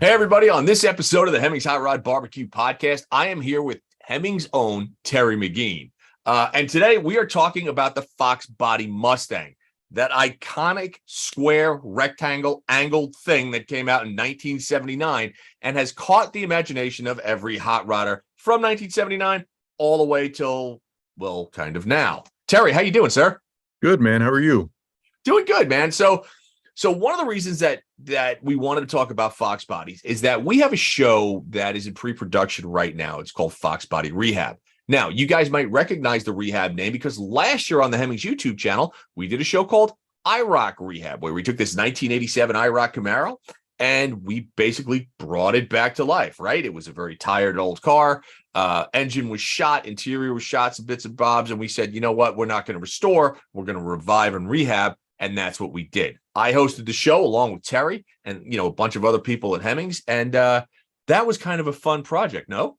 Hey, everybody. On this episode of the Hemmings Hot Rod Barbecue Podcast, I am here with Hemmings' own Terry McGean. And today we are talking about the Fox Body Mustang, that iconic square rectangle angled thing that came out in 1979 and has caught the imagination of every hot rodder from 1979 all the way till, well, kind of now. Terry, how you doing, sir? Good, man. How are you? Doing good, man. So one of the reasons that we wanted to talk about Fox Bodies is that we have a show that is in pre-production right now. It's called Fox Body Rehab. Now, you guys might recognize the Rehab name because last year on the Hemmings YouTube channel, we did a show called IROC Rehab, where we took this 1987 IROC Camaro and we basically brought it back to life, right? It was a very tired old car. Engine was shot, interior was shot, some bits and bobs. And we said, you know what? We're not going to restore. We're going to revive and rehab. And that's what we did. I hosted the show along with Terry and, a bunch of other people at Hemmings. And that was kind of a fun project, no?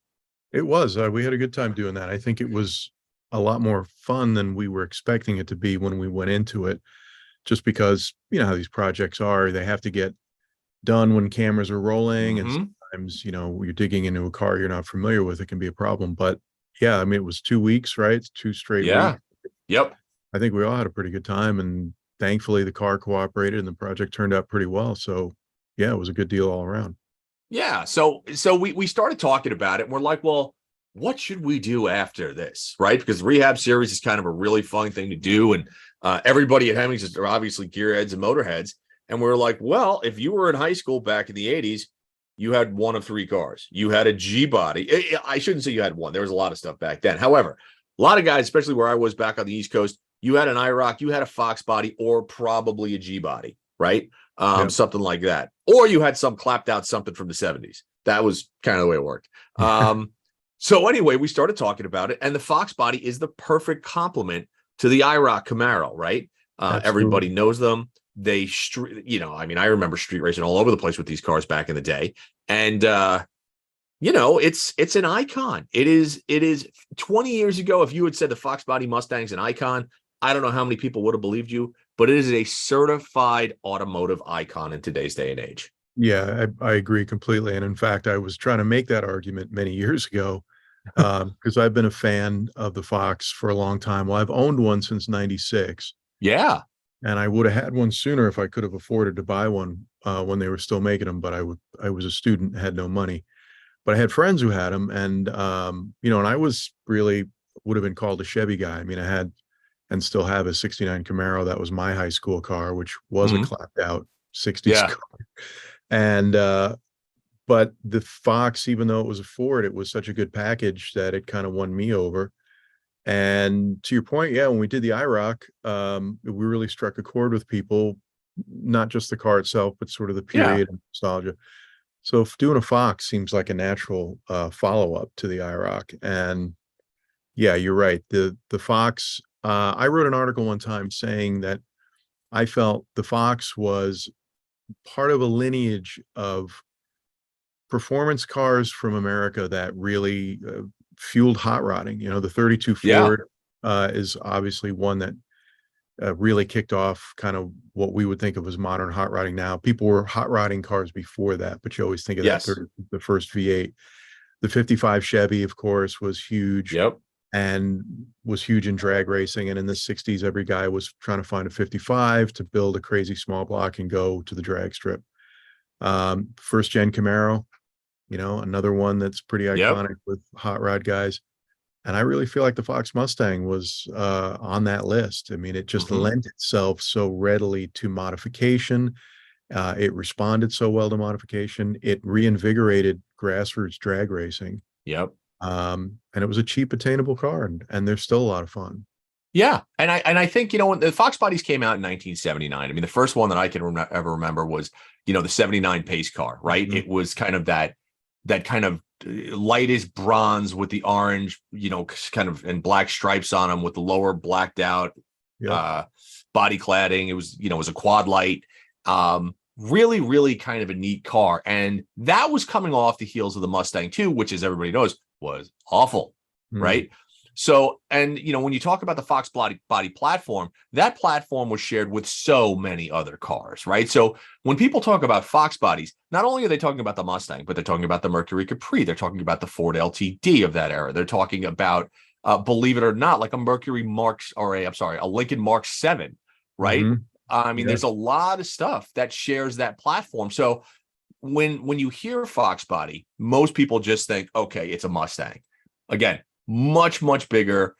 It was. We had a good time doing that. I think it was a lot more fun than we were expecting it to be when we went into it, just because, you know how these projects are. They have to get done when cameras are rolling. And sometimes, you're digging into a car you're not familiar with. It can be a problem. But yeah, I mean, it was 2 weeks, right? 2 straight weeks. Yep. I think we all had a pretty good time. And thankfully the car cooperated and the project turned out pretty well. So yeah, it was a good deal all around. Yeah. So we started talking about it and we're like, well, what should we do after this? Right. Because the rehab series is kind of a really fun thing to do. And everybody at Hemmings are obviously gearheads and motorheads. And we were like, well, if you were in high school back in the 80s, you had one of 3 cars. You had a G body. I shouldn't say you had one. There was a lot of stuff back then. However, a lot of guys, especially where I was back on the East Coast, you had an IROC, you had a Fox body, or probably a G body, right? Something like that. Or you had some clapped out something from the 70s. That was kind of the way it worked. So anyway, we started talking about it, and the Fox body is the perfect complement to the IROC Camaro, right? Everybody knows them. They I remember street racing all over the place with these cars back in the day. And it's an icon. It is 20 years ago. If you had said the Fox Body Mustang's an icon, I don't know how many people would have believed you, but it is a certified automotive icon in today's day and age. Yeah, I agree completely. And in fact, I was trying to make that argument many years ago because I've been a fan of the Fox for a long time. Well, I've owned one since 96. Yeah. And I would have had one sooner if I could have afforded to buy one when they were still making them. But I was a student, had no money. But I had friends who had them. And, and I was really would have been called a Chevy guy. I mean, I had and still have a 69 Camaro. That was my high school car, which was a clapped out 60s car. And, but the Fox, even though it was a Ford, it was such a good package that it kind of won me over. And to your point, yeah, when we did the IROC, we really struck a chord with people, not just the car itself, but sort of the period and nostalgia. So doing a Fox seems like a natural follow-up to the IROC. And yeah, you're right. The Fox, I wrote an article one time saying that I felt the Fox was part of a lineage of performance cars from America that really fueled hot rodding. The 32 Ford is obviously one that really kicked off kind of what we would think of as modern hot rodding now. People were hot rodding cars before that, but you always think of the first V8. The 55 Chevy, of course, was huge. And was huge in drag racing. And in the 60s, every guy was trying to find a 55 to build a crazy small block and go to the drag strip. First gen Camaro, another one that's pretty iconic with hot rod guys. And I really feel like the Fox Mustang was on that list. I mean, it just lent itself so readily to modification. It responded so well to modification. It reinvigorated grassroots drag racing. And it was a cheap, attainable car, and they're still a lot of fun. Yeah, and I think when the Fox bodies came out in 1979, I mean, the first one that I can ever remember was the 79 pace car, right? It was kind of that kind of lightest bronze with the orange, kind of and black stripes on them with the lower blacked out body cladding. It was a quad light. Really, really kind of a neat car, and that was coming off the heels of the Mustang 2, which, as everybody knows, was awful, right? So, and when you talk about the Fox body platform, that platform was shared with so many other cars, right? So when people talk about Fox bodies, not only are they talking about the Mustang, but they're talking about the Mercury Capri. They're talking about the Ford LTD of that era. They're talking about, believe it or not, like a Mercury a Lincoln Mark 7, right? Mm-hmm. I mean, there's a lot of stuff that shares that platform. So when you hear Fox body, most people just think, okay, it's a Mustang. Again, much bigger,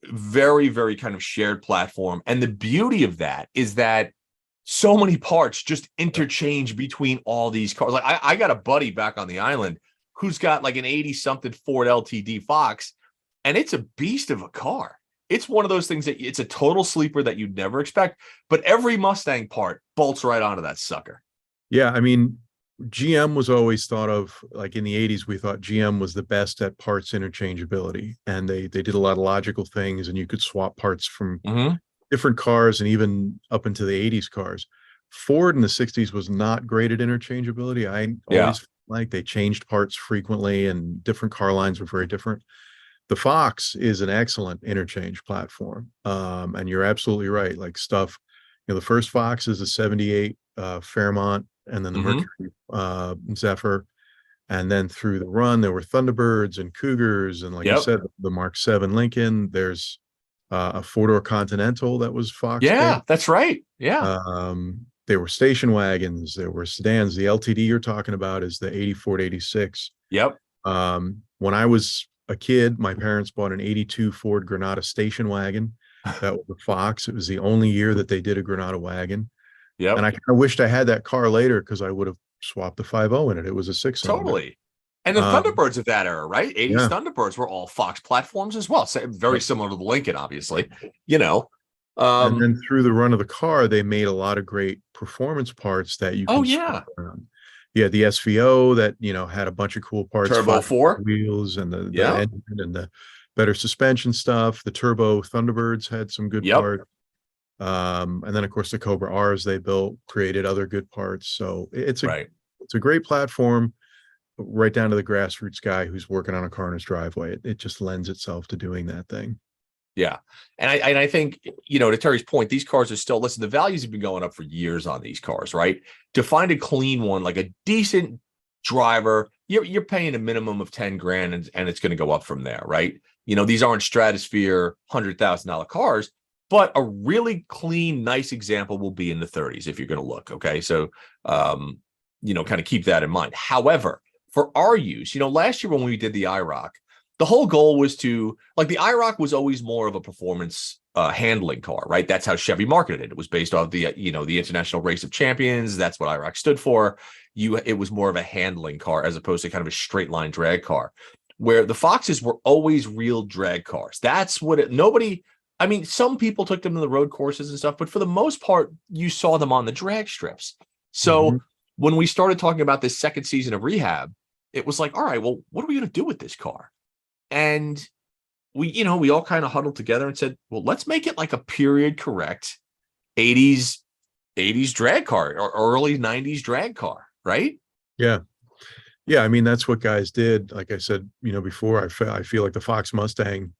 very, very kind of shared platform. And the beauty of that is that so many parts just interchange between all these cars. Like I got a buddy back on the island who's got like an 80 something Ford LTD Fox, and it's a beast of a car. It's one of those things that it's a total sleeper that you'd never expect, but every Mustang part bolts right onto that sucker. Yeah, I mean, GM was always thought of, like in the 80s, we thought GM was the best at parts interchangeability. And they did a lot of logical things, and you could swap parts from different cars and even up into the 80s cars. Ford in the 60s was not great at interchangeability. I always like they changed parts frequently, and different car lines were very different. The Fox is an excellent interchange platform. And you're absolutely right. Like stuff, the first Fox is a 78 Fairmont, and then the Mercury Zephyr. And then through the run, there were Thunderbirds and Cougars. And like you said, the Mark 7 Lincoln, there's a four-door Continental that was Fox. Yeah, that's right. Yeah. There were station wagons, there were sedans. The LTD you're talking about is the 84 to 86. Yep. When I was a kid, my parents bought an 82 Ford Granada station wagon. That was a Fox. It was the only year that they did a Granada wagon. Yep. And I kind of wished I had that car later, because I would have swapped the 5.0 in it. It was a 6-cylinder. Totally. And the Thunderbirds of that era, right? 80s Thunderbirds were all Fox platforms as well. So very similar to the Lincoln, obviously, and then through the run of the car, they made a lot of great performance parts that you can swap around. Yeah, the SVO that had a bunch of cool parts, Turbo 4 wheels, and the engine and the better suspension stuff. The Turbo Thunderbirds had some good parts. And then of course the Cobra R's they built created other good parts. So it's a great platform, right down to the grassroots guy who's working on a car in his driveway. It just lends itself to doing that thing. Yeah. And I think, to Terry's point, these cars are still, listen, the values have been going up for years on these cars, right? To find a clean one, like a decent driver, you're paying a minimum of 10 grand and it's going to go up from there, right? These aren't stratosphere $100,000 cars, but a really clean, nice example will be in the 30s if you're going to look. Okay. So, kind of keep that in mind. However, for our use, last year when we did the IROC, the whole goal was to, like, the IROC was always more of a performance handling car, right? That's how Chevy marketed it. It was based off the, the International Race of Champions. That's what IROC stood for. It was more of a handling car as opposed to kind of a straight line drag car, where the Foxes were always real drag cars. That's what some people took them to the road courses and stuff, but for the most part, you saw them on the drag strips. So when we started talking about this second season of rehab, it was like, all right, well, what are we going to do with this car? And we all kind of huddled together and said, well, let's make it like a period correct 80s drag car or early 90s drag car, right? Yeah. Yeah. I mean, that's what guys did. Like I said, before, I feel like the Fox Mustang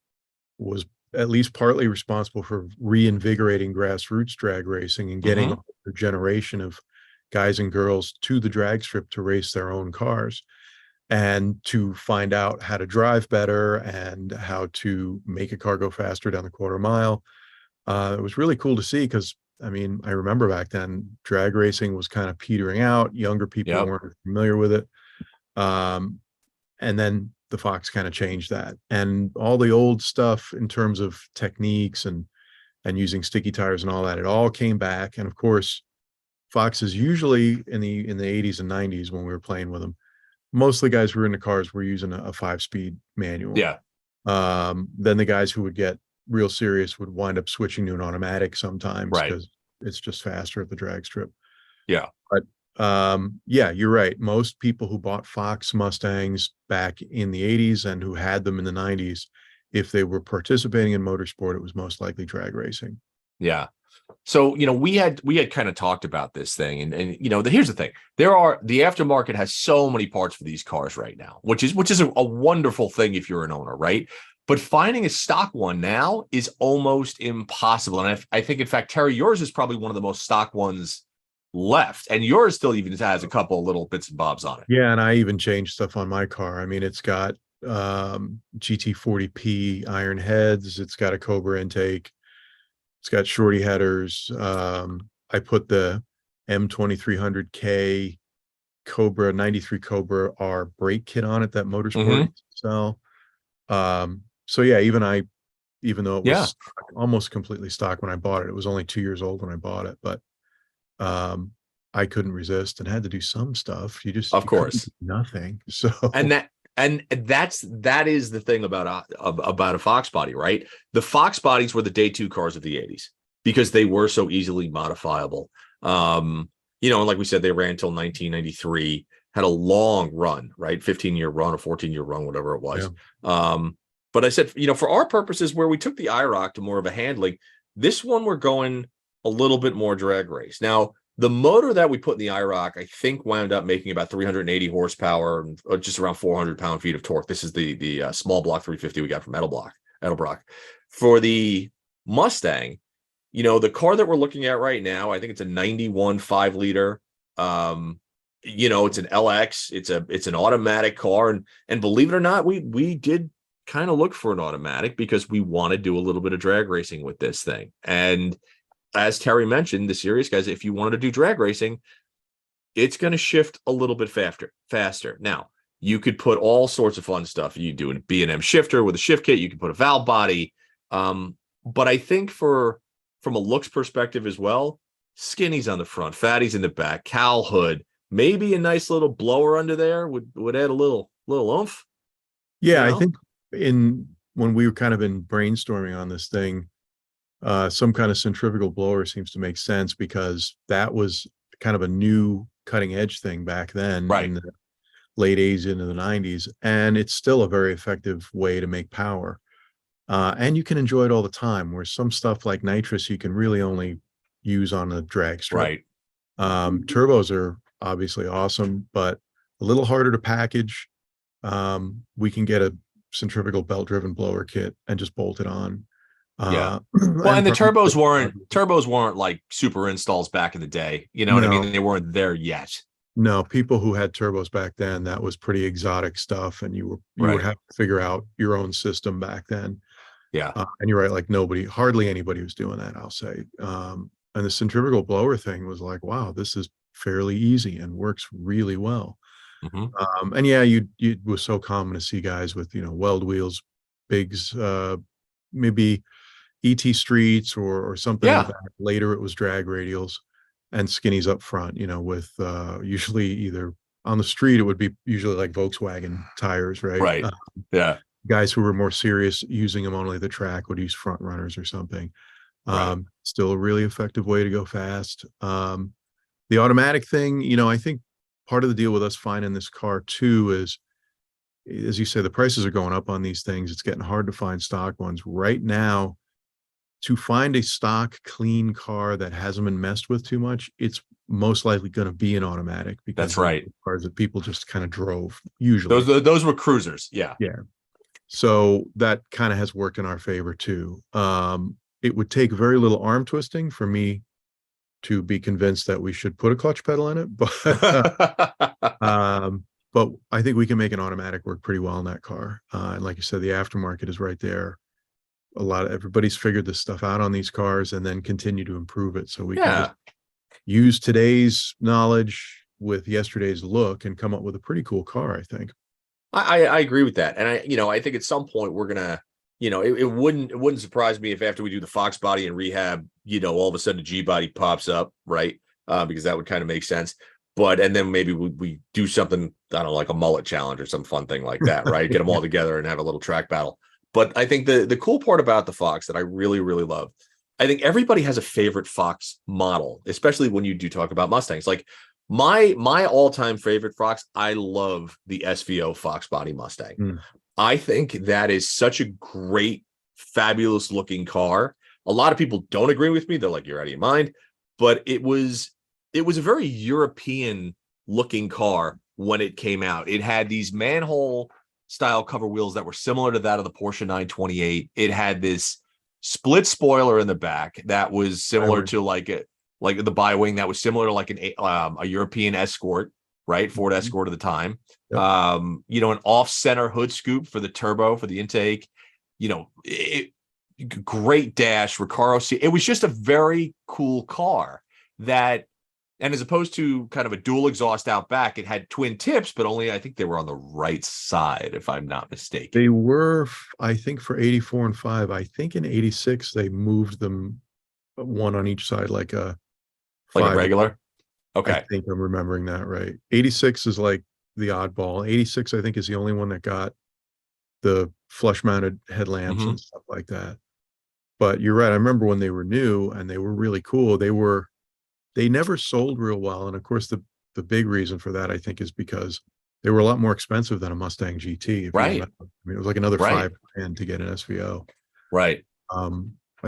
was at least partly responsible for reinvigorating grassroots drag racing and getting a generation of guys and girls to the drag strip to race their own cars and to find out how to drive better and how to make a car go faster down the quarter mile. It was really cool to see, because I remember back then drag racing was kind of petering out. Younger people weren't familiar with it. And then the Fox kind of changed that, and all the old stuff in terms of techniques and using sticky tires and all that, it all came back. And of course, Foxes usually in the 80s and 90s, when we were playing with them, most of the guys who were in the cars were using a 5-speed manual. Yeah. Then the guys who would get real serious would wind up switching to an automatic sometimes, because it's just faster at the drag strip. Yeah. But you're right. Most people who bought Fox Mustangs back in the 80s and who had them in the 90s, if they were participating in motorsport, it was most likely drag racing. Yeah. So, we had kind of talked about this thing, and here's the thing. The aftermarket has so many parts for these cars right now, which is a wonderful thing if you're an owner, right? But finding a stock one now is almost impossible. And I think, in fact, Terry, yours is probably one of the most stock ones left. And yours still even has a couple of little bits and bobs on it. Yeah, and I even changed stuff on my car. I mean, it's got GT40P iron heads. It's got a Cobra intake. It's got shorty headers. I put the M2300K Cobra 93 Cobra R brake kit on it, that Motorsport sell. So yeah, even though it was almost completely stock when I bought it, it was only 2 years old when I bought it, but I couldn't resist and had to do some stuff. Of course, nothing. So that is the thing about a Fox body, right? The Fox bodies were the day two cars of the 80s because they were so easily modifiable. And like we said, they ran until 1993, had a long run, right? 15-year run or 14-year run, whatever it was. Yeah. But I said, for our purposes, where we took the IROC to more of a handling, this one we're going a little bit more drag race. Now, the motor that we put in the IROC, I think, wound up making about 380 horsepower and just around 400 pound-feet of torque. This is the small block 350 we got from Edelbrock. For the Mustang, the car that we're looking at right now, I think it's a 91 5-liter. It's an LX. It's an automatic car, and believe it or not, we did kind of look for an automatic because we want to do a little bit of drag racing with this thing. And as Terry mentioned, the serious guys, if you wanted to do drag racing, it's going to shift a little bit faster. Now, you could put all sorts of fun stuff. You do a B&M shifter with a shift kit. You can put a valve body. But I think from a looks perspective as well, skinnies on the front, fatties in the back, cowl hood, maybe a nice little blower under there would add a little oomph. Yeah, I think when we were kind of in brainstorming on this thing, some kind of centrifugal blower seems to make sense because that was kind of a new cutting edge thing back then, right, in the late 80s into the 90s, and it's still a very effective way to make power. And you can enjoy it all the time, where some stuff like nitrous you can really only use on a drag strip. Right. Turbos are obviously awesome, but a little harder to package. We can get a centrifugal belt driven blower kit and just bolt it on. Well, and the turbos weren't like super installs back in the day. You know what I mean? They weren't there yet. No, people who had turbos back then, that was pretty exotic stuff, and you would have to figure out your own system back then. Yeah. And you're right, like hardly anybody was doing that, I'll say. And the centrifugal blower thing was like, wow, this is fairly easy and works really well. And yeah, it was so common to see guys with, weld wheels, bigs, maybe ET streets or something like that. Later it was drag radials and skinnies up front, with usually either on the street, it would be usually like Volkswagen tires, right? Yeah. Guys who were more serious using them only the track would use front runners or something. Still a really effective way to go fast. The automatic thing, I think part of the deal with us finding this car too is, as you say, the prices are going up on these things. It's getting hard to find stock ones right now. To find a stock clean car that hasn't been messed with too much, it's most likely going to be an automatic, because that's right. Cars that people just kind of drove usually. Those were cruisers. Yeah. So that kind of has worked in our favor too. It would take very little arm twisting for me to be convinced that we should put a clutch pedal in it, but but I think we can make an automatic work pretty well in that car. And like you said, the aftermarket is right there. Everybody's figured this stuff out on these cars and then continue to improve it. So we can just use today's knowledge with yesterday's look and come up with a pretty cool car, I think. I agree with that. And I think at some point we're gonna, it wouldn't surprise me if after we do the Fox body and rehab, all of a sudden a G body pops up, right? Because that would kind of make sense. And then maybe we do something, I don't know, like a mullet challenge or some fun thing like that, right? Get them all together and have a little track battle. But I think the cool part about the Fox that I really, really love, I think everybody has a favorite Fox model, especially when you do talk about Mustangs. Like my all-time favorite Fox, I love the SVO Fox Body Mustang. I think that is such a great, fabulous looking car. A lot of people don't agree with me. They're like, you're out of your mind. But it was a very European looking car when it came out. It had these manhole style cover wheels that were similar to that of the Porsche 928. It had this split spoiler in the back that was similar to like the bi-wing, that was similar to like a European Escort, right? Ford Escort at the time. Yep. An off-center hood scoop for the turbo for the intake. Great dash, Recaro seat. It was just a very cool car that. And as opposed to kind of a dual exhaust out back, it had twin tips, but only I think they were on the right side, if I'm not mistaken. They were, I think, for 84 and 5. I think in 86 they moved them one on each side, like a regular. Okay, I think I'm remembering that right. 86 is like the oddball. 86, I think, is the only one that got the flush-mounted headlamps and stuff like that. But you're right. I remember when they were new and they were really cool. They never sold real well. And of course, the big reason for that, I think, is because they were a lot more expensive than a Mustang GT. Right. I mean, it was like another $5,000 to get an SVO. Right. I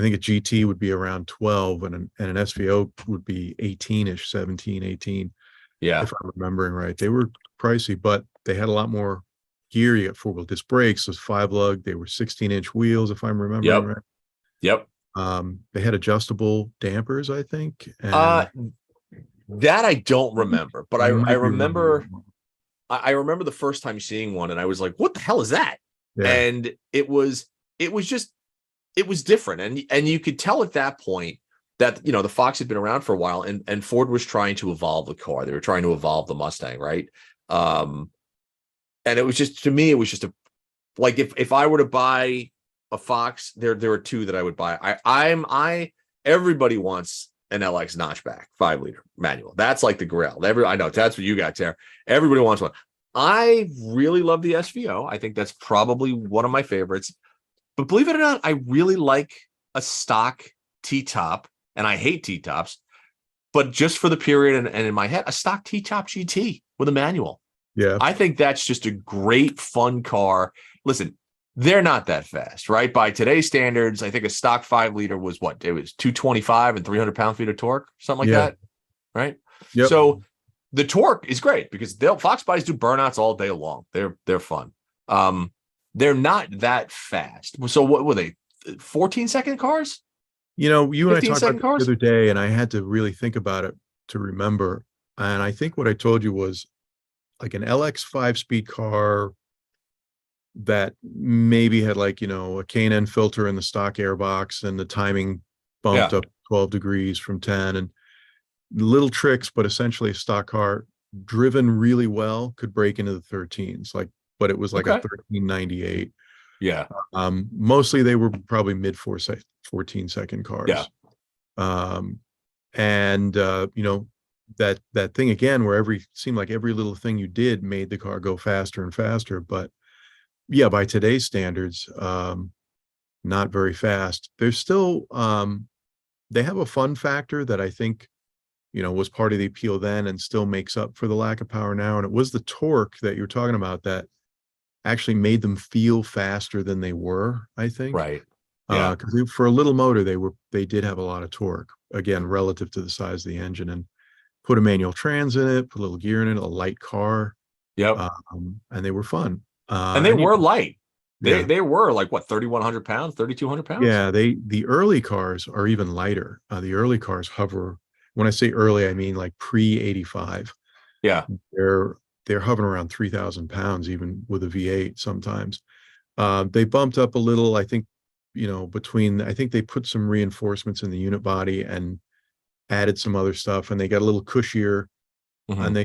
think a GT would be around 12 and an SVO would be 18-ish, 17, 18. Yeah. If I'm remembering right. They were pricey, but they had a lot more gear. You got 4-wheel disc brakes, those 5-lug. They were 16-inch wheels, if I'm remembering right. Yep. They had adjustable dampers, I think. And that I don't remember, but I remember the first time seeing one and I was like, what the hell is that? Yeah. And it was different. And you could tell at that point that, the Fox had been around for a while and Ford was trying to evolve the car. They were trying to evolve the Mustang. Right. And it was just, to me, it was just like, if I were to buy a Fox, there are two that I would buy. Everybody wants an LX notchback 5-liter manual. That's like the grail. I know that's what you got, Tara. Everybody wants one. I really love the SVO. I think that's probably one of my favorites. But believe it or not, I really like a stock T-top, and I hate T-tops. But just for the period and in my head, a stock T-top GT with a manual. Yeah, I think that's just a great, fun car. Listen. They're not that fast, right? By today's standards, I think a stock 5-liter was what? It was 225 and 300 pound-feet of torque, something like that, right? Yep. So the torque is great because Fox Bodies do burnouts all day long. They're fun. They're not that fast. So what were they? 14-second cars? You and I talked about cars? the other day, and I had to really think about it to remember. And I think what I told you was like an LX 5-speed car that maybe had like, a K&N filter in the stock airbox and the timing bumped up 12 degrees from 10 and little tricks, but essentially a stock car driven really well could break into the 13s, but it was like a 1398. Yeah. Mostly they were probably mid 14-second cars. Yeah. That thing again, where seemed like every little thing you did made the car go faster and faster, but yeah, by today's standards, not very fast. There's still, they have a fun factor that I think, was part of the appeal then and still makes up for the lack of power now. And it was the torque that you were talking about that actually made them feel faster than they were, I think. Right. Yeah. Because for a little motor, they did have a lot of torque, again, relative to the size of the engine, and put a manual trans in it, put a little gear in it, a light car. Yep. And they were fun. And they were light. They were like what, 3,100 pounds, 3,200 pounds? Yeah, the early cars are even lighter. The early cars hover. When I say early, I mean like pre-85. Yeah. They're hovering around 3,000 pounds, even with a V8 sometimes. They bumped up a little, I think, I think they put some reinforcements in the unit body and added some other stuff, and they got a little cushier, and they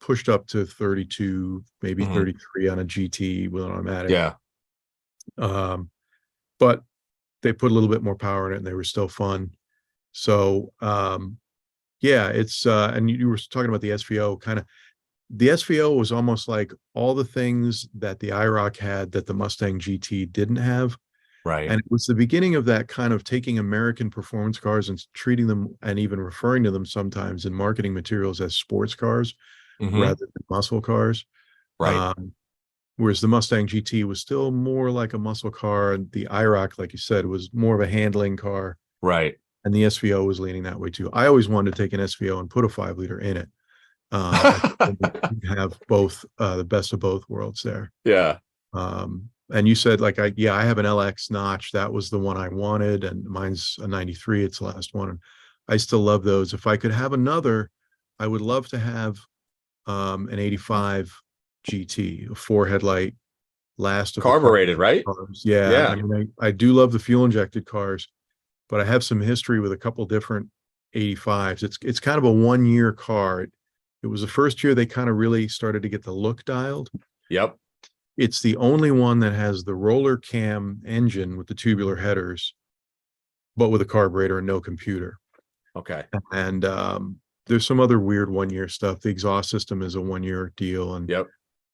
pushed up to 32, maybe 33 on a GT with an automatic. Yeah. But they put a little bit more power in it and they were still fun. So, it's, and you were talking about the SVO the SVO was almost like all the things that the IROC had that the Mustang GT didn't have. Right. And it was the beginning of that kind of taking American performance cars and treating them and even referring to them sometimes in marketing materials as sports cars rather than muscle cars. Right. Whereas the Mustang GT was still more like a muscle car, and the IROC, like you said, was more of a handling car. Right. And the SVO was leaning that way too. I always wanted to take an SVO and put a 5-liter in it. Have both, the best of both worlds there. Yeah. And you said like, I have an LX notch. That was the one I wanted. And mine's a 93. It's the last one. And I still love those. If I could have another, I would love to have an 85 GT, a 4 headlight, last of the Carbureted, right? cars. Yeah. I Yeah. mean, I do love the fuel injected cars, but I have some history with a couple different 85s. It's kind of a 1 year car. It was the first year they kind of really started to get the look dialed. Yep. It's the only one that has the roller cam engine with the tubular headers, but with a carburetor and no computer. Okay. And there's some other weird 1 year stuff. The exhaust system is a 1 year deal and Yep.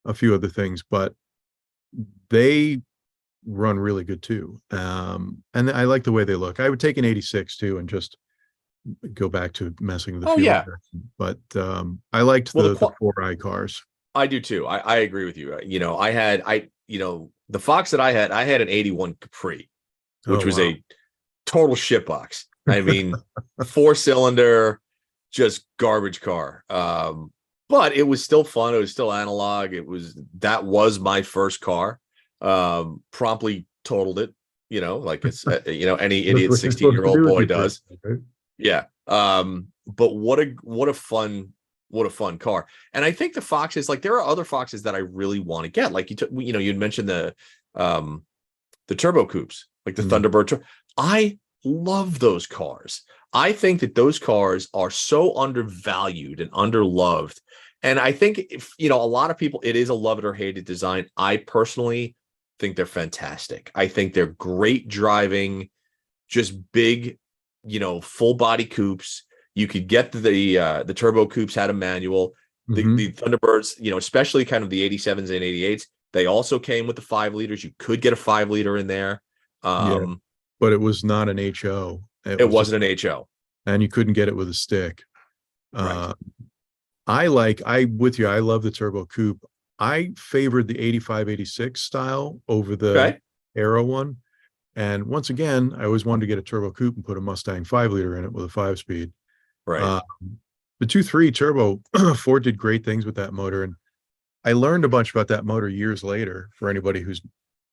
a few other things, but they run really good too. And I like the way they look. I would take an 86 too and just go back to messing with the Oh fuel yeah. injection. But I liked Well, the 4i cars. I do too. I agree with you. You know, the Fox that I had an 81 Capri, which Oh, was wow. a total shitbox. I mean, 4-cylinder, just garbage car. But it was still fun. It was still analog. That was my first car. Promptly totaled it, like it's, any That's idiot what you're supposed to 16-year-old do with boy your does. first, right? Yeah. But what a fun car. And I think the Foxes, like there are other Foxes that I really want to get. Like you'd mentioned the turbo coupes, like the Thunderbird. I love those cars. I think that those cars are so undervalued and underloved. And I think if, a lot of people, it is a love it or hate it design. I personally think they're fantastic. I think they're great driving, just big, full body coupes. You could get the turbo coupes had a manual. The Thunderbirds, especially kind of the 87s and 88s, they also came with the 5 liters. You could get a 5 liter in there. Yeah, but it was not an HO. It wasn't an HO. And you couldn't get it with a stick. Right. I with you. I love the turbo coupe. I favored the 85, 86 style over the Aero one. And once again, I always wanted to get a turbo coupe and put a Mustang 5 liter in it with a 5-speed. Right. The 2.3 turbo, Ford did great things with that motor. And I learned a bunch about that motor years later for anybody who's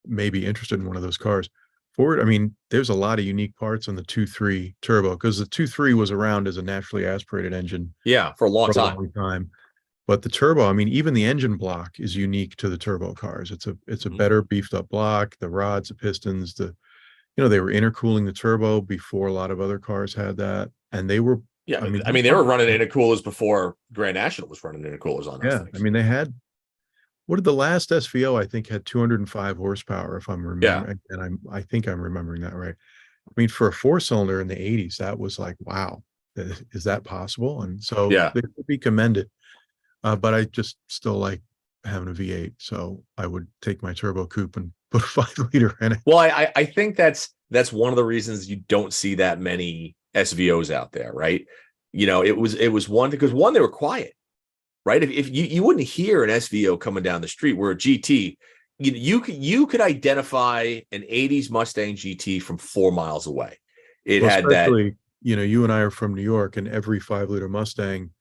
maybe interested in one of those cars. Ford, I mean, there's a lot of unique parts on the 2.3 turbo because the 2.3 was around as a naturally aspirated engine. Yeah, for a long time. But the turbo, I mean, even the engine block is unique to the turbo cars. It's a better beefed up block. The rods, the pistons, they were intercooling the turbo before a lot of other cars had that, and they were. Yeah, I mean, they were running intercoolers before Grand National was running intercoolers on those things. I mean, they had. What did the last SVO? I think had 205 horsepower, if I'm remembering, and I think I'm remembering that right. I mean, for a 4-cylinder in the 80s, that was like, wow, is that possible? And so they could be commended. But I just still like having a V8, so I would take my turbo coupe and put a 5 liter in it. Well, I think that's one of the reasons you don't see that many SVOs out there, right? It was one because they were quiet, right? If you wouldn't hear an SVO coming down the street, where a GT, you could identify an 80s Mustang GT from 4 miles away. It had that. You and I are from New York, and every 5 liter Mustang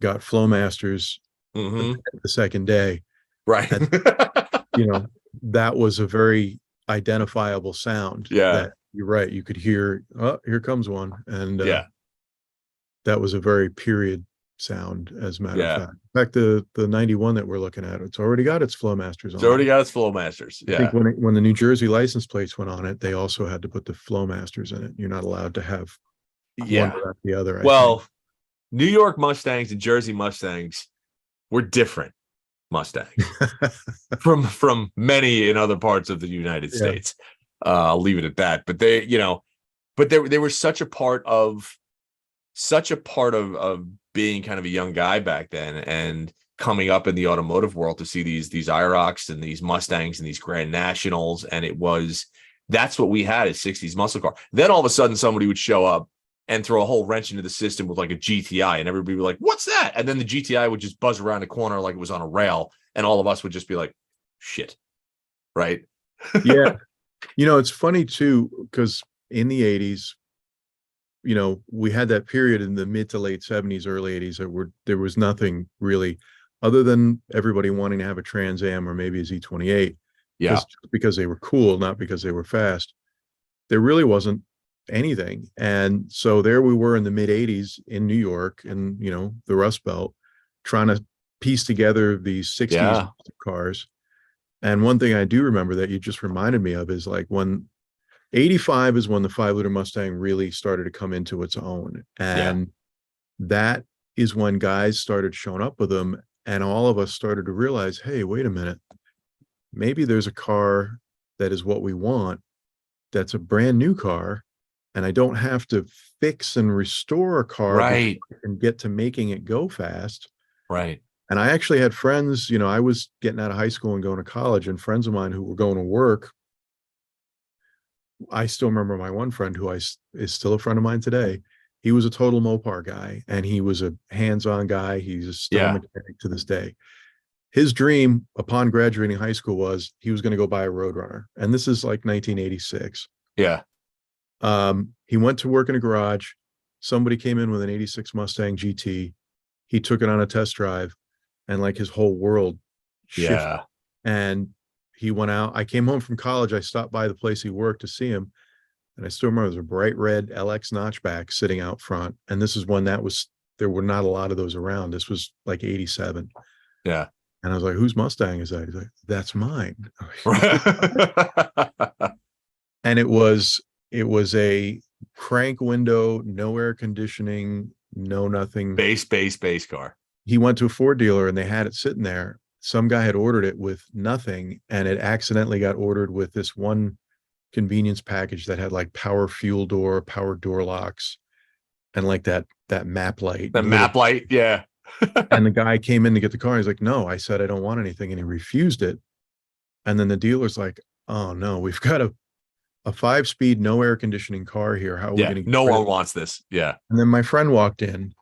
got Flowmasters the second day. Right. And, that was a very identifiable sound. Yeah. That you're right. You could hear, oh, here comes one. And that was a very period sound, as a matter of fact. In fact, the 91 that we're looking at, it's already got its Flowmasters on. It's already got its Flowmasters. Yeah. I think when the New Jersey license plates went on it, they also had to put the Flowmasters in it. You're not allowed to have one without the other. New York Mustangs and Jersey Mustangs were different Mustangs from many in other parts of the United States. I'll leave it at that. But they were such a part of being kind of a young guy back then and coming up in the automotive world to see these IROCs and these Mustangs and these Grand Nationals. And that's what we had as 60s muscle car. Then all of a sudden somebody would show up and throw a whole wrench into the system with like a GTI, and everybody would be like, what's that? And then the GTI would just buzz around the corner like it was on a rail, and all of us would just be like, shit. Right. Yeah. It's funny too, because in the 80s, we had that period in the mid to late 70s, early 80s there was nothing really other than everybody wanting to have a Trans Am or maybe a Z28. Yeah. because they were cool, not because they were fast. There really wasn't anything. And so there we were in the mid 80s in New York and, the Rust Belt, trying to piece together these 60s Yeah. cars. And one thing I do remember that you just reminded me of is like when 85 is when the 5-liter Mustang really started to come into its own. Yeah. And that is when guys started showing up with them. And all of us started to realize, hey, wait a minute, maybe there's a car that is what we want. That's a brand new car. And I don't have to fix and restore a car Right. and get to making it go fast. Right. And I actually had friends, I was getting out of high school and going to college, and friends of mine who were going to work. I still remember my one friend who is still a friend of mine today. He was a total Mopar guy, and he was a hands-on guy. He's still a mechanic to this day. His dream upon graduating high school was he was going to go buy a Roadrunner. And this is like 1986. Yeah. He went to work in a garage. Somebody came in with an 86 Mustang GT. He took it on a test drive, and like his whole world shifted. Yeah. And he went out. I came home from college. I stopped by the place he worked to see him. And I still remember there's a bright red LX notchback sitting out front. And this is when there were not a lot of those around. This was like 87. Yeah. And I was like, whose Mustang is that? He's like, that's mine. And it was a crank window, no air conditioning, no nothing. Base car. He went to a Ford dealer and they had it sitting there. Some guy had ordered it with nothing, and it accidentally got ordered with this one convenience package that had like power fuel door, power door locks, and like that map light. The map light, yeah. And the guy came in to get the car. He's like, no, I said I don't want anything, and he refused it. And then the dealer's like, oh no, we've got a 5-speed, no air conditioning car here. How are we going to? No one wants this. Yeah. And then my friend walked in,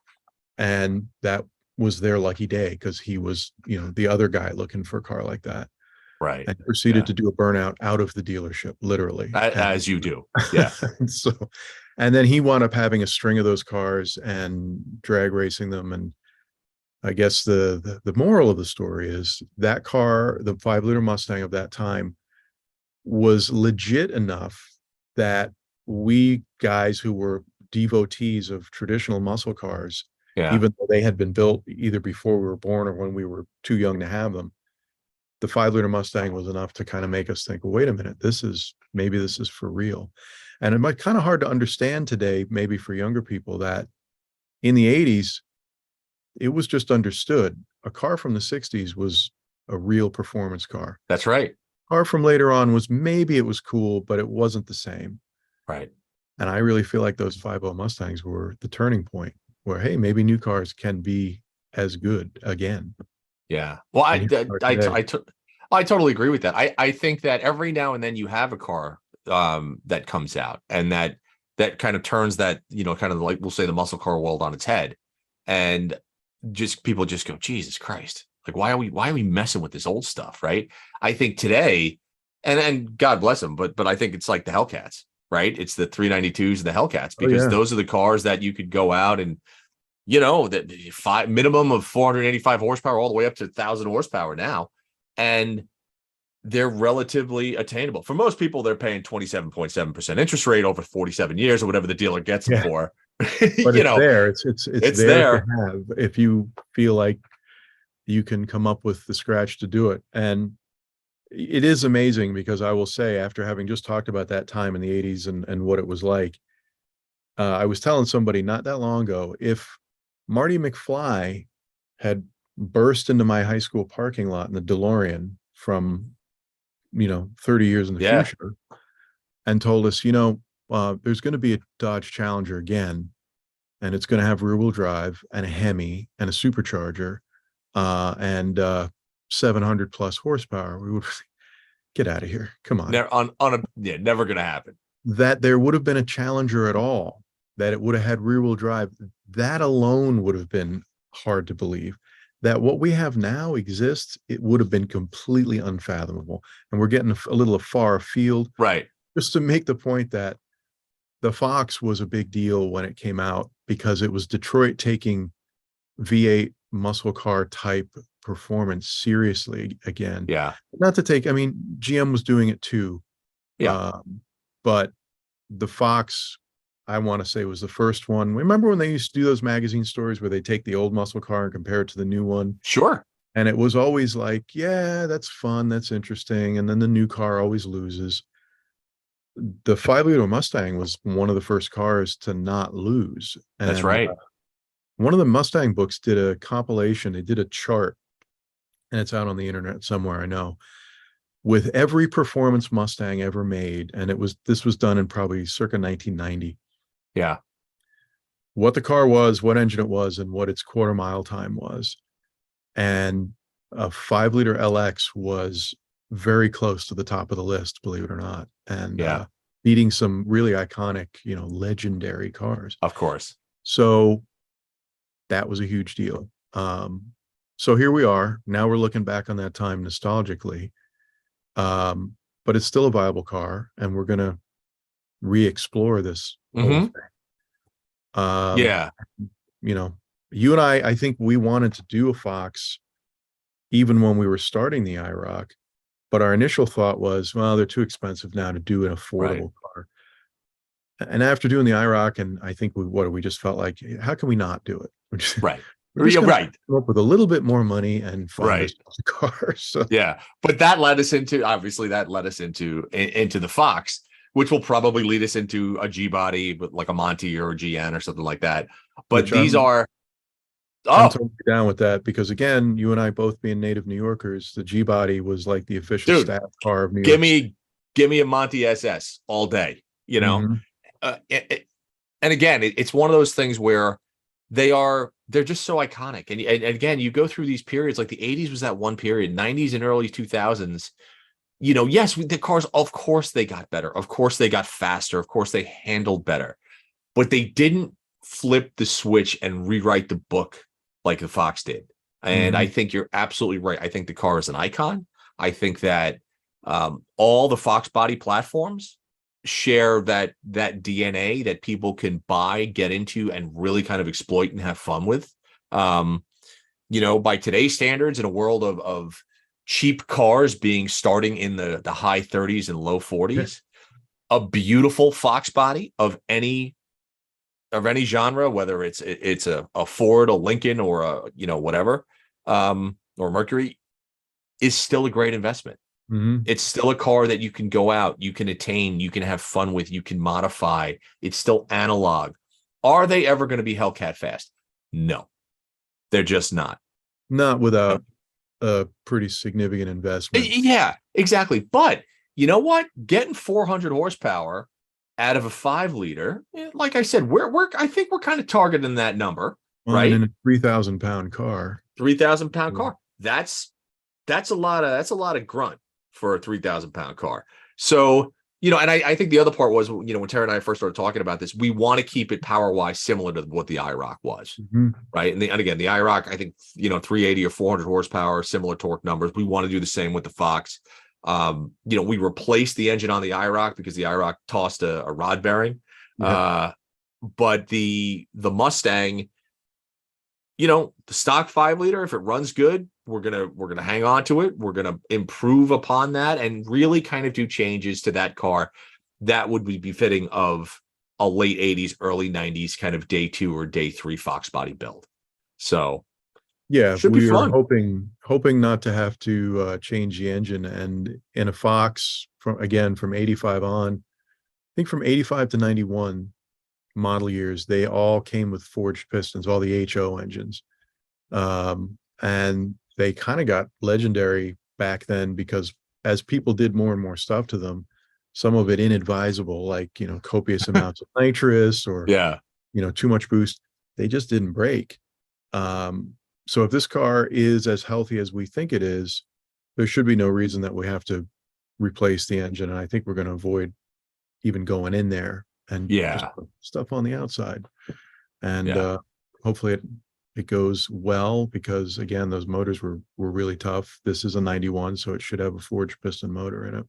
and that was their lucky day because he was, the other guy looking for a car like that. Right. And proceeded to do a burnout out of the dealership, literally. As you do. Yeah. And then he wound up having a string of those cars and drag racing them. And I guess the moral of the story is that car, the 5-liter Mustang of that time, was legit enough that we guys who were devotees of traditional muscle cars, even though they had been built either before we were born or when we were too young to have them, the 5-liter Mustang was enough to kind of make us think, well, wait a minute, maybe this is for real. And it might kind of hard to understand today, maybe for younger people, that in the 80s, it was just understood. A car from the 60s was a real performance car. That's right. Car from later on was, maybe it was cool, but it wasn't the same. Right. And I really feel like those 5.0 Mustangs were the turning point where, hey, maybe new cars can be as good again. Yeah. Well, I totally agree with that. I think that every now and then you have a car that comes out and that kind of turns that, kind of like, we'll say, the muscle car world on its head, and people just go, Jesus Christ, like, why are we messing with this old stuff? Right. I think today, and God bless them, but I think it's like the Hellcats, right? It's the 392s and the Hellcats, because those are the cars that you could go out and, that minimum of 485 horsepower all the way up to 1,000 horsepower now. And they're relatively attainable. For most people, they're paying 27.7% interest rate over 47 years or whatever the dealer gets them for. But it's there. It's there to have if you feel like you can come up with the scratch to do it. And it is amazing, because I will say, after having just talked about that time in the 80s and what it was like, I was telling somebody not that long ago, if Marty McFly had burst into my high school parking lot in the DeLorean from 30 years in the future and told us, there's going to be a Dodge Challenger again, and it's going to have rear-wheel drive and a Hemi and a supercharger and 700 plus horsepower, we would get out of here. Come on. Never going to happen. That there would have been a Challenger at all, that it would have had rear-wheel drive, that alone would have been hard to believe. That what we have now exists, it would have been completely unfathomable. And we're getting a little far afield. Right. Just to make the point that the Fox was a big deal when it came out, because it was Detroit taking V8 muscle car type performance seriously again. Yeah. Not to take, I mean, GM was doing it too. Yeah. But the Fox, I want to say, was the first one. Remember when they used to do those magazine stories where they take the old muscle car and compare it to the new one? Sure. And it was always like, yeah, that's fun, that's interesting. And then the new car always loses. The 5-liter Mustang was one of the first cars to not lose. And That's right. one of the Mustang books did a compilation. They did a chart, and it's out on the internet somewhere, I know, with every performance Mustang ever made. And this was done in probably circa 1990. Yeah. What the car was, what engine it was, and what its quarter mile time was. And a 5-liter LX was very close to the top of the list, believe it or not. And Yeah. beating some really iconic, legendary cars. Of course. So that was a huge deal. So here we are. Now we're looking back on that time nostalgically. But it's still a viable car, and we're going to re-explore this whole thing. Yeah. You and I think we wanted to do a Fox even when we were starting the IROC, but our initial thought was, well, they're too expensive now to do an affordable car. And after doing the IROC, and I think we just felt like, how can we not do it? Right. We're just right. come up with a little bit more money and find a car. So yeah, but that led us into the Fox, which will probably lead us into a G body, but like a Monty or a GN or something like that. But I'm totally down with that, because again, you and I both being native New Yorkers, the G body was like the official staff car of New York. Give me a Monty SS all day, Mm-hmm. And again, it's one of those things where they're just so iconic. And again, you go through these periods, like the 80s was that one period, 90s and early 2000s. Yes, the cars, of course they got better. Of course they got faster. Of course they handled better, but they didn't flip the switch and rewrite the book like the Fox did. And I think you're absolutely right. I think the car is an icon. I think that all the Fox body platforms share that DNA that people can buy, get into, and really kind of exploit and have fun with. By today's standards, in a world of cheap cars starting in the high 30s and low 40s, a beautiful Fox body of any genre, whether it's a Ford, a Lincoln, or a whatever, or Mercury, is still a great investment. It's still a car that you can go out, you can attain, you can have fun with, you can modify. It's still analog. Are they ever going to be Hellcat fast? No, they're just not. Not without a pretty significant investment. Yeah, exactly. But you know what? Getting 400 horsepower out of a 5-liter, like I said, I think we're kind of targeting that number, right? In a 3,000-pound car. 3,000-pound car. That's a lot of grunt for a 3,000-pound car. So, and I think the other part was, when Terry and I first started talking about this, we want to keep it power-wise similar to what the IROC was, right? And again, the IROC, I think, 380 or 400 horsepower, similar torque numbers. We want to do the same with the Fox. We replaced the engine on the IROC because the IROC tossed a rod bearing. But the Mustang, the stock 5-liter, if it runs good, we're gonna hang on to it. We're gonna improve upon that and really kind of do changes to that car that would be befitting of a late 80s, early 90s kind of day 2 or day 3 Fox body build. So yeah, should be fun. Hoping not to have to change the engine. And in a Fox, from 85 on, I think from 85 to 91 model years, they all came with forged pistons, all the HO engines. And they kind of got legendary back then because as people did more and more stuff to them, some of it inadvisable, like, copious amounts of nitrous or, too much boost, they just didn't break. So if this car is as healthy as we think it is, there should be no reason that we have to replace the engine. And I think we're going to avoid even going in there and just put stuff on the outside. And hopefully it goes well, because again, those motors were really tough. This is a 91, so it should have a forged piston motor in it.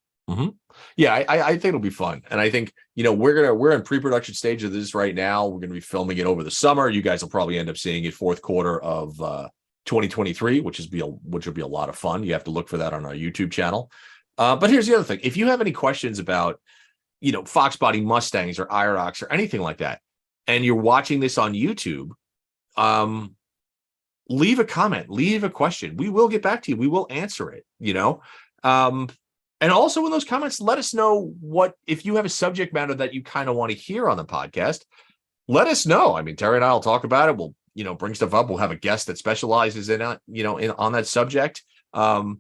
Yeah, I think it'll be fun. And I think, we're in pre-production stage of this right now. We're going to be filming it over the summer. You guys will probably end up seeing it fourth quarter of 2023, which will be a lot of fun. You have to look for that on our YouTube channel. But here's the other thing. If you have any questions about, Fox Body Mustangs or IROCs or anything like that, and you're watching this on YouTube, leave a comment, leave a question. We will get back to you. We will answer it, and also in those comments, let us know if you have a subject matter that you kind of want to hear on the podcast, let us know. I mean, Terry and I will talk about it. We'll, bring stuff up. We'll have a guest that specializes in on that subject. And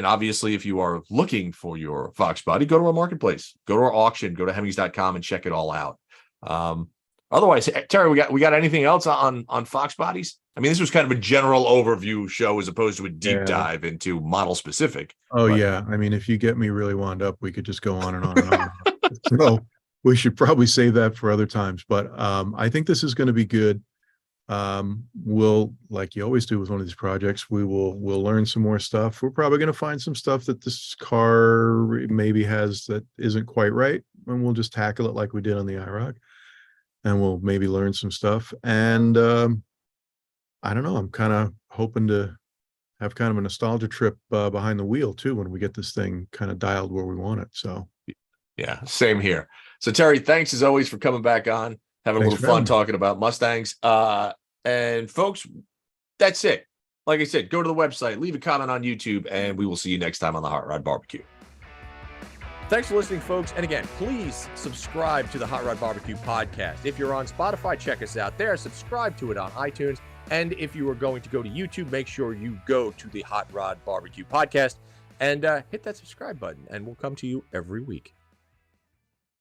obviously if you are looking for your Fox Body, go to our marketplace, go to our auction, go to Hemmings.com and check it all out. Otherwise, Terry, we got anything else on Fox Bodies? I mean, this was kind of a general overview show as opposed to a deep dive into model specific. Oh, yeah. I mean, if you get me really wound up, we could just go on and on and on. So we should probably save that for other times. But I think this is going to be good. We'll, like you always do with one of these projects, we'll learn some more stuff. We're probably going to find some stuff that this car maybe has that isn't quite right, and we'll just tackle it like we did on the IROC, and we'll maybe learn some stuff. And I don't know, I'm kind of hoping to have kind of a nostalgia trip behind the wheel too when we get this thing kind of dialed where we want it. So yeah, same here. So Terry, thanks as always for coming back on, having a little fun talking about Mustangs. And folks, that's it. Like I said, go to the website, leave a comment on YouTube, and we will see you next time on the Hot Rod Barbecue. Thanks for listening, folks. And again, please subscribe to the Hot Rod Barbecue podcast. If you're on Spotify, check us out there. Subscribe to it on iTunes. And if you are going to go to YouTube, make sure you go to the Hot Rod Barbecue podcast and hit that subscribe button, and we'll come to you every week.